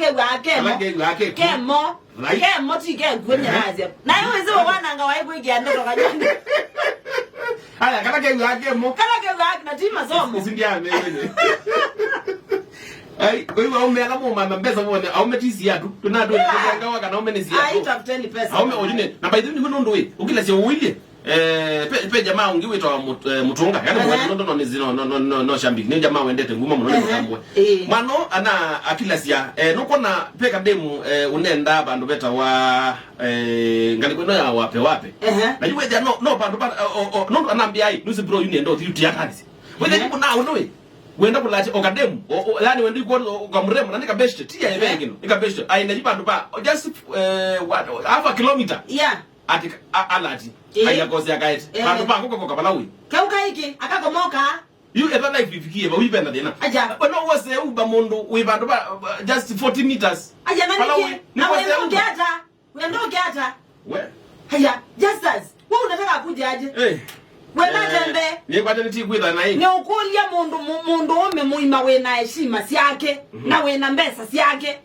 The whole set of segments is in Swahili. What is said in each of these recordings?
wake kemo kemo tike kunyaraze na yeweze wana nga waiko ikiandika kanyani haya kalake wake na tima somo sindia mwenye ai kwa hiyo aume alamu mama Mbesa muone aume tisi yatu tunado nganga kana aume nisi yatu ai tafuteni pesa aume ojine na by the way ni ndo we ukila sio uwilie pe jamaa ungiwitwa mutunga yani no shambiki ni jamaa wendete nguma muno mutambwe mano ana akilasia nukona peka demu unenda bandu beta wa ngali kweno ya wape na yuwe ja no bandu no anambia ai nusi bro union ndo yuti yakanisi wende jibu na unowe wenda kulache okademu yani wende ko kamremo na nika best tia yebengino nika best ai na jibandu ba just half a kilometer ati alati aya kosi akaete bantu bangu ko kabalawi kauka iki akakomoka you ever life ifikie ba wipenda dena aja no wase uba mundu we bantu ba just 40 meters aja nani na wewe ungeata we haya just as wewe unataka kuja aje wena tembe ni kwa tena tikwitha na hii ni ukulia mundu ome muima wena heshima siake na wena Mbesa siake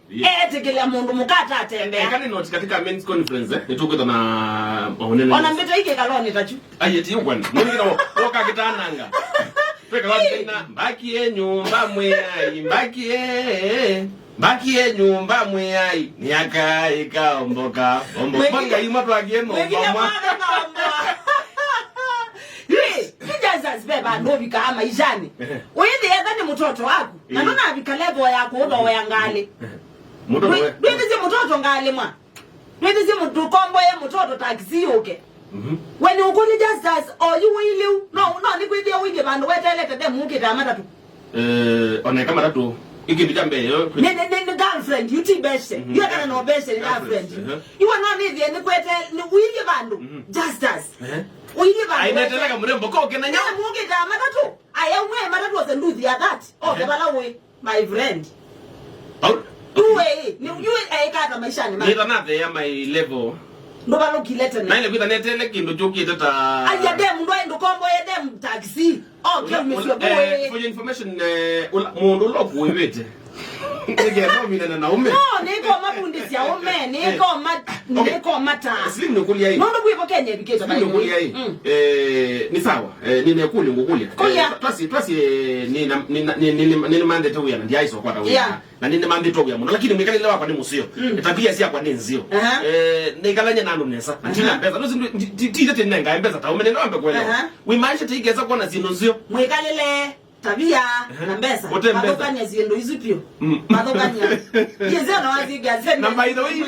tekelea mundu mukata atembe kani not katika men's conference nitukwitha na Onenyu ona mbeto ike kaloni tachu ayeti yukwani nini kina woka kitananga peka watu na mbaki nyumba mwai mbaki nyumba mwai ni akai kaomboka manga imatu agieno mama Kijaza beba ndo bika ama ijani. Uyende yadhani mtoto wako. Na nona abika level yako odo ya ngale. Mtoto wewe. Twende zi mtoto ngale mwa. Twende zi mtukombo ye mtoto taxi yoke. When you go to just as or you will no ni kwidi wige bandu wetelete dem muke tamata tu. Ona kama tatu ikindi jambe yo. Ne girlfriend you ti best. You are no best girlfriend. You are not need ni kwete ni wige bandu. Just as. I netela mrembo ko kena nya muke tamata tu. Aya mwe matatu was nduthi ya that. Okay bala we my friend. Uwe ni you ayikata maisha ni mama. Nita na there my level. Ndo balo kilete na ile kwita netele kindo joki tata. Aya dem ndo ndo kombo ye dem taxi. Okay monsieur boy. For your information mundu loku webete. Ngeke mina na ume. No niko mabundisi ya ume niko mata. Kaslim nokulia hii. Ndo bwipo Kenya bikezo bayi. Nokulia hii. Ni sawa. Ni nekuli ngokulia. Twasi ni mande to yana ndiye iso kwata wewe. Na ni mande to yana lakini mwikalile wako ni musio. Tabia si yakwa ni nzio. Nikalanya nanu nesa. Ntina Mbesa. Nusi tite tenenga Mbesa ta umenenda ambe kwela. We maisha tigeza kwa na zino nzio. Mwikalile tabia na Mbesa madokanya ziendo izipio madokanya yeze na waziga zene na by the way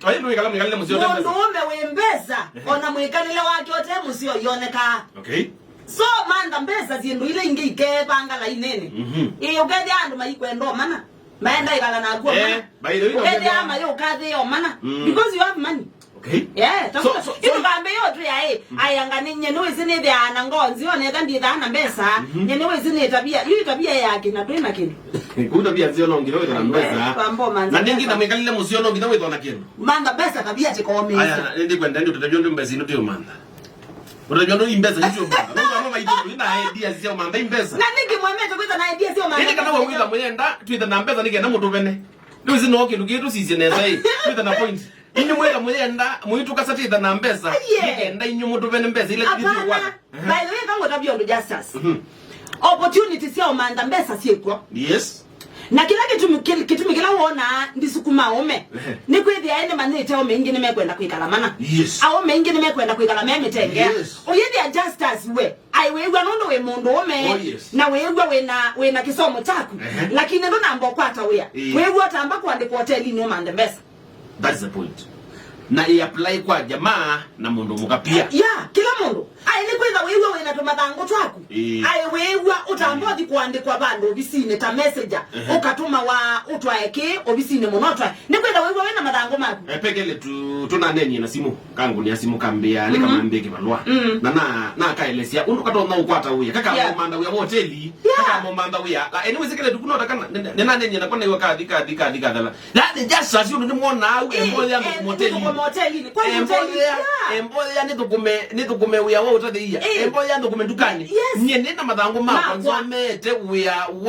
twaendo ikala mwikalile musio Mbesa ndo we Mbesa ona mwikalile wake ote musio yoneka okay so manda Mbesa ziendo ile inge ikebanga la inene ukedi andu maikwendo mana maenda ikala na kwa by the way ukedi ama yo kadhi yo mana because you have money. Okay. Yeah, so ikambe yotu ya ayanga ninye noise ne bya na ngonzi one kandi dana Mbesa nyene wezi ne tabia yu tabia yake na twina kindu tabia zio no ngiro na Mbesa na ningi na mwekalile musio no ngiro wetu na kindu manda Mbesa tabia chikome aya ndi kwenda ndio tutajua ndio Mbesa ndio manda utajua ndio Mbesa ndio manda ndio mama itu ina idea zio manda Mbesa na ningi mwemete kwita na idea zio manda ningi kana wawila mwenenda twita na Mbesa nige na mutu bene ndio zino kindu kitu sisi neza hii twita na point ini mwela mwenda mwitu kasatita na Mbesa ngenda inyu mutu bene Mbesa ile kitu kwa by the way kango tabia ndo justice opportunity sio manda Mbesa siekwa yes na kila kitu mikila uona ndisukuma ome ni kwethi aende manite ome ingine mekwenda kuikala mana yes awo mengi ni mekwenda kuikala meme tengea oyedi adjusters we ai wewe nondo we mondo ome na wewe na kisomo chako lakini ndo namba kwata wewe atamba kuandika hoteli ni manda Mbesa. That's the point. Na i-apply kwa jamaa na mundu mukapia. Yeah, kila mundu. Ai ni kwenda wewe na tumatango twako. Ai wewe utambodi kuandikwa bando obisine ta messenger. Ukatuma wa utwaeke obisine monotwa. Ni kwenda wewe na matango mako. Pekele tuna nenye na simu. Kangu ni simu kambia ni kama mbeki balwa. Na kaelesia undu katona ukwata uya. Kaka manda uya hoteli. Kaka manda uya. Anyway sekele tukunota kana nena nenye na kona iwa kadika dala. That is just as you ni muona au embo yangu hoteli. Hoteli kwa hoteli emboya nitukume uya wa utadhiya emboya ndukume dukani nyene na mathango mako nzomete uya